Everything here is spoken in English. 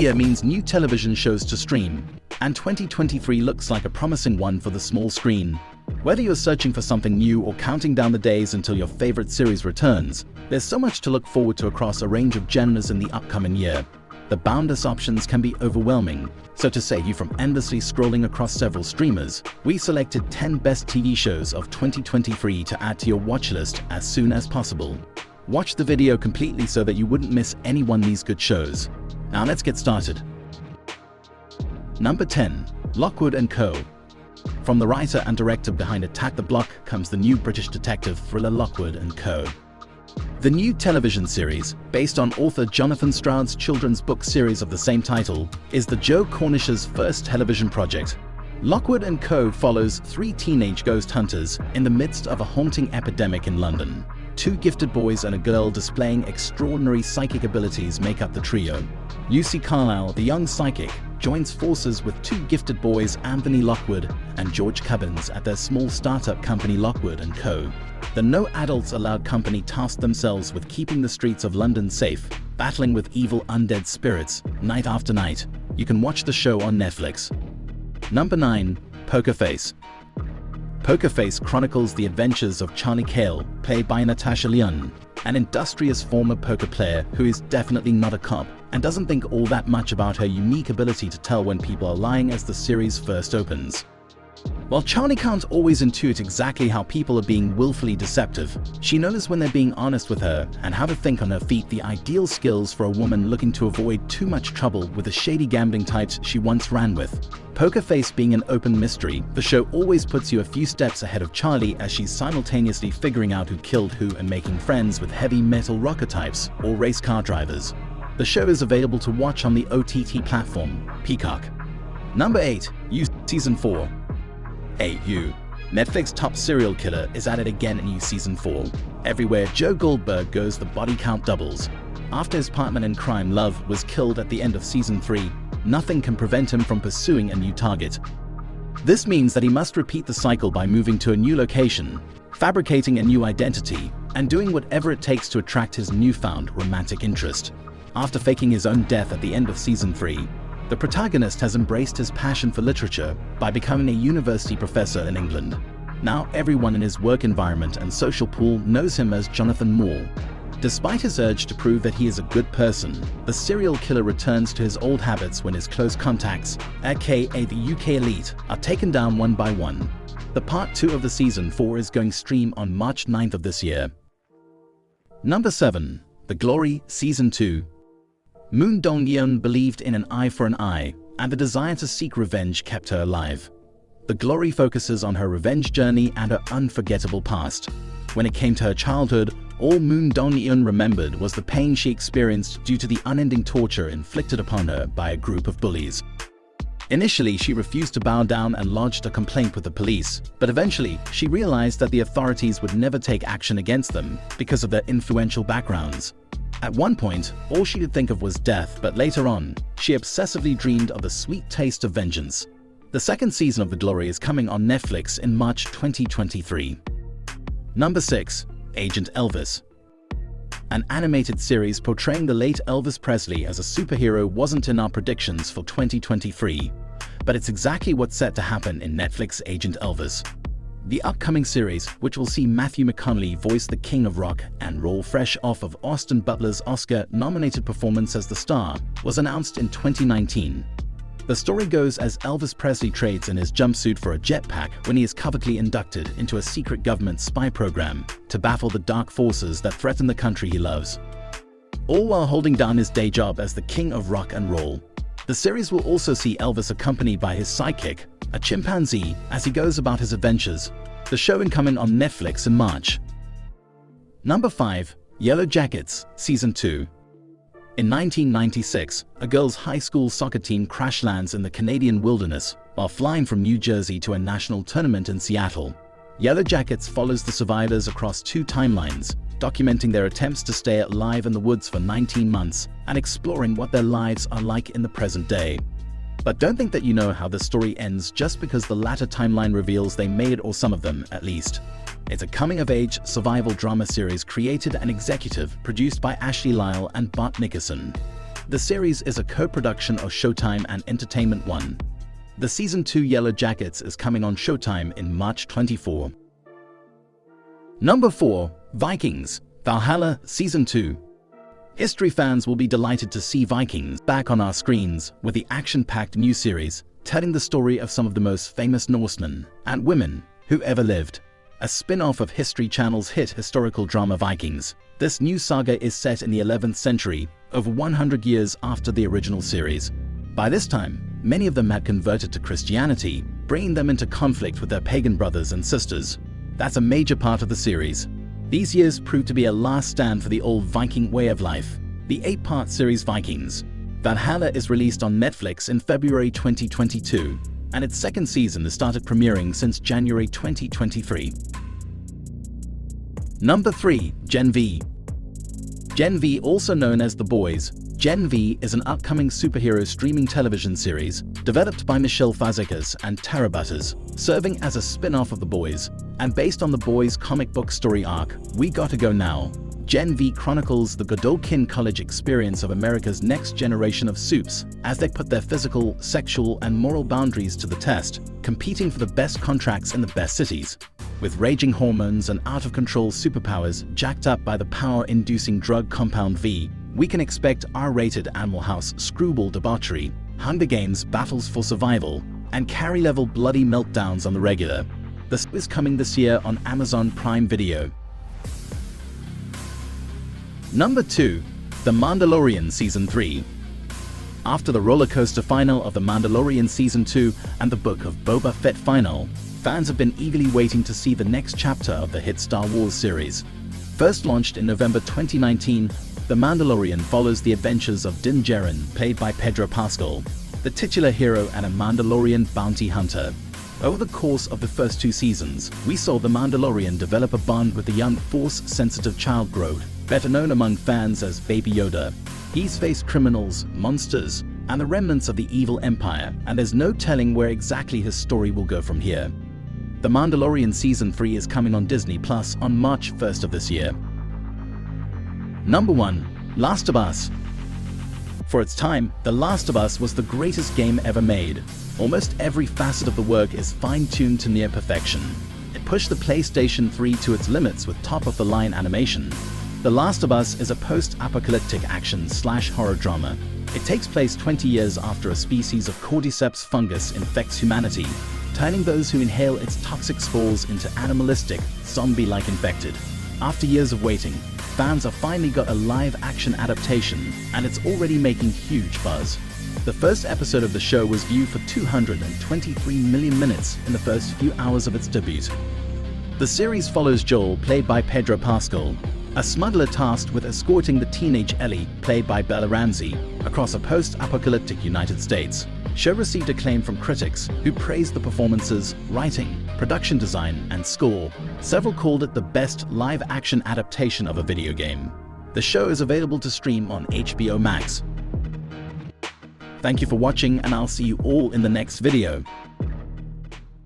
year means new television shows to stream, and 2023 looks like a promising one for the small screen. Whether you're searching for something new or counting down the days until your favorite series returns, there's so much to look forward to across a range of genres in the upcoming year. The boundless options can be overwhelming, so to save you from endlessly scrolling across several streamers, we selected 10 best TV shows of 2023 to add to your watch list as soon as possible. Watch the video completely so that you wouldn't miss any one of these good shows. Now let's get started. Number 10. Lockwood and Co. From the writer and director behind Attack the Block comes the new British detective thriller Lockwood and Co. The new television series, based on author Jonathan Stroud's children's book series of the same title, is the Joe Cornish's first television project. Lockwood and Co. follows 3 teenage ghost hunters in the midst of a haunting epidemic in London. 2 gifted boys and a girl displaying extraordinary psychic abilities make up the trio. Lucy Carlyle, the young psychic, joins forces with 2 gifted boys, Anthony Lockwood and George Cubbins, at their small startup company Lockwood and Co. The no adults allowed company tasked themselves with keeping the streets of London safe, battling with evil undead spirits night after night. You can watch the show on Netflix. Number 9. Poker Face. Poker Face chronicles the adventures of Charlie Cale, played by Natasha Lyonne, an industrious former poker player who is definitely not a cop and doesn't think all that much about her unique ability to tell when people are lying as the series first opens. While Charlie can't always intuit exactly how people are being willfully deceptive, she knows when they're being honest with her and how to think on her feet, the ideal skills for a woman looking to avoid too much trouble with the shady gambling types she once ran with. Poker Face being an open mystery, the show always puts you a few steps ahead of Charlie as she's simultaneously figuring out who killed who and making friends with heavy metal rocker types or race car drivers. The show is available to watch on the OTT platform, Peacock. Number 8. You Season 4. You. Netflix top serial killer is at it again in You Season 4. Everywhere Joe Goldberg goes, the body count doubles. After his partner in crime, Love, was killed at the end of Season 3, nothing can prevent him from pursuing a new target. This means that he must repeat the cycle by moving to a new location, fabricating a new identity, and doing whatever it takes to attract his newfound romantic interest. After faking his own death at the end of Season 3, the protagonist has embraced his passion for literature by becoming a university professor in England. Now everyone in his work environment and social pool knows him as Jonathan Moore. Despite his urge to prove that he is a good person, the serial killer returns to his old habits when his close contacts, aka the UK elite, are taken down one by one. The Part 2 of the Season 4 is going stream on March 9th of this year. Number 7. The Glory Season 2. Moon Dong-yeon believed in an eye for an eye, and the desire to seek revenge kept her alive. The Glory focuses on her revenge journey and her unforgettable past. When it came to her childhood, all Moon Dong-yeon remembered was the pain she experienced due to the unending torture inflicted upon her by a group of bullies. Initially, she refused to bow down and lodged a complaint with the police, but eventually, she realized that the authorities would never take action against them because of their influential backgrounds. At one point, all she could think of was death, but later on, she obsessively dreamed of the sweet taste of vengeance. The second season of The Glory is coming on Netflix in March 2023. Number 6. Agent Elvis. An animated series portraying the late Elvis Presley as a superhero wasn't in our predictions for 2023, but it's exactly what's set to happen in Netflix Agent Elvis. The upcoming series, which will see Matthew McConaughey voice the King of Rock and roll fresh off of Austin Butler's Oscar-nominated performance as the star, was announced in 2019. The story goes as Elvis Presley trades in his jumpsuit for a jetpack when he is covertly inducted into a secret government spy program to baffle the dark forces that threaten the country he loves, all while holding down his day job as the King of Rock and Roll. The series will also see Elvis accompanied by his sidekick, a chimpanzee, as he goes about his adventures. The show incoming on Netflix in March. Number 5. Yellow Jackets Season 2. In 1996, a girls' high school soccer team crash lands in the Canadian wilderness while flying from New Jersey to a national tournament in Seattle. Yellow Jackets follows the survivors across 2 timelines, documenting their attempts to stay alive in the woods for 19 months and exploring what their lives are like in the present day. But don't think that you know how the story ends just because the latter timeline reveals they made, or some of them at least. It's a coming-of-age survival drama series created and executive produced by Ashley Lyle and Bart Nickerson. The series is a co-production of Showtime and Entertainment One. The Season 2 Yellow Jackets is coming on Showtime in March 24. Number 4. Vikings, Valhalla Season 2. History fans will be delighted to see Vikings back on our screens with the action-packed new series telling the story of some of the most famous Norsemen and women who ever lived. A spin-off of History Channel's hit historical drama Vikings, this new saga is set in the 11th century, over 100 years after the original series. By this time, many of them had converted to Christianity, bringing them into conflict with their pagan brothers and sisters. That's a major part of the series. These years proved to be a last stand for the old Viking way of life. The 8-part series Vikings. Valhalla is released on Netflix in February 2022, and its second season has started premiering since January 2023. Number 3. Gen V. Gen V, also known as The Boys. Gen V is an upcoming superhero streaming television series developed by Michelle Fazekas and Tara Butters, serving as a spin-off of The Boys, and based on The Boys' comic book story arc, We Gotta Go Now. Gen V chronicles the Godolphin College experience of America's next generation of supes as they put their physical, sexual, and moral boundaries to the test, competing for the best contracts in the best cities. With raging hormones and out-of-control superpowers jacked up by the power-inducing drug compound V, we can expect R-rated Animal House screwball debauchery, Hunger Games battles for survival, and carry-level bloody meltdowns on the regular. The show is coming this year on Amazon Prime Video. Number 2. The Mandalorian Season 3. After the rollercoaster final of The Mandalorian Season 2 and the Book of Boba Fett final, fans have been eagerly waiting to see the next chapter of the hit Star Wars series. First launched in November 2019, The Mandalorian follows the adventures of Din Djarin, played by Pedro Pascal, the titular hero and a Mandalorian bounty hunter. Over the course of the first 2 seasons, we saw the Mandalorian develop a bond with the young Force-sensitive child Grogu, better known among fans as Baby Yoda. He's faced criminals, monsters, and the remnants of the evil empire, and there's no telling where exactly his story will go from here. The Mandalorian Season 3 is coming on Disney Plus on March 1st of this year. Number 1. Last of Us. For its time, The Last of Us was the greatest game ever made. Almost every facet of the work is fine-tuned to near perfection. It pushed the PlayStation 3 to its limits with top-of-the-line animation. The Last of Us is a post-apocalyptic action/horror drama. It takes place 20 years after a species of cordyceps fungus infects humanity, turning those who inhale its toxic spores into animalistic, zombie-like infected. After years of waiting, fans have finally got a live-action adaptation, and it's already making huge buzz. The first episode of the show was viewed for 223 million minutes in the first few hours of its debut. The series follows Joel, played by Pedro Pascal, a smuggler tasked with escorting the teenage Ellie, played by Bella Ramsey, across a post-apocalyptic United States. Show received acclaim from critics who praised the performances, writing, production design, and score. Several called it the best live-action adaptation of a video game. The show is available to stream on HBO Max. Thank you for watching, and I'll see you all in the next video.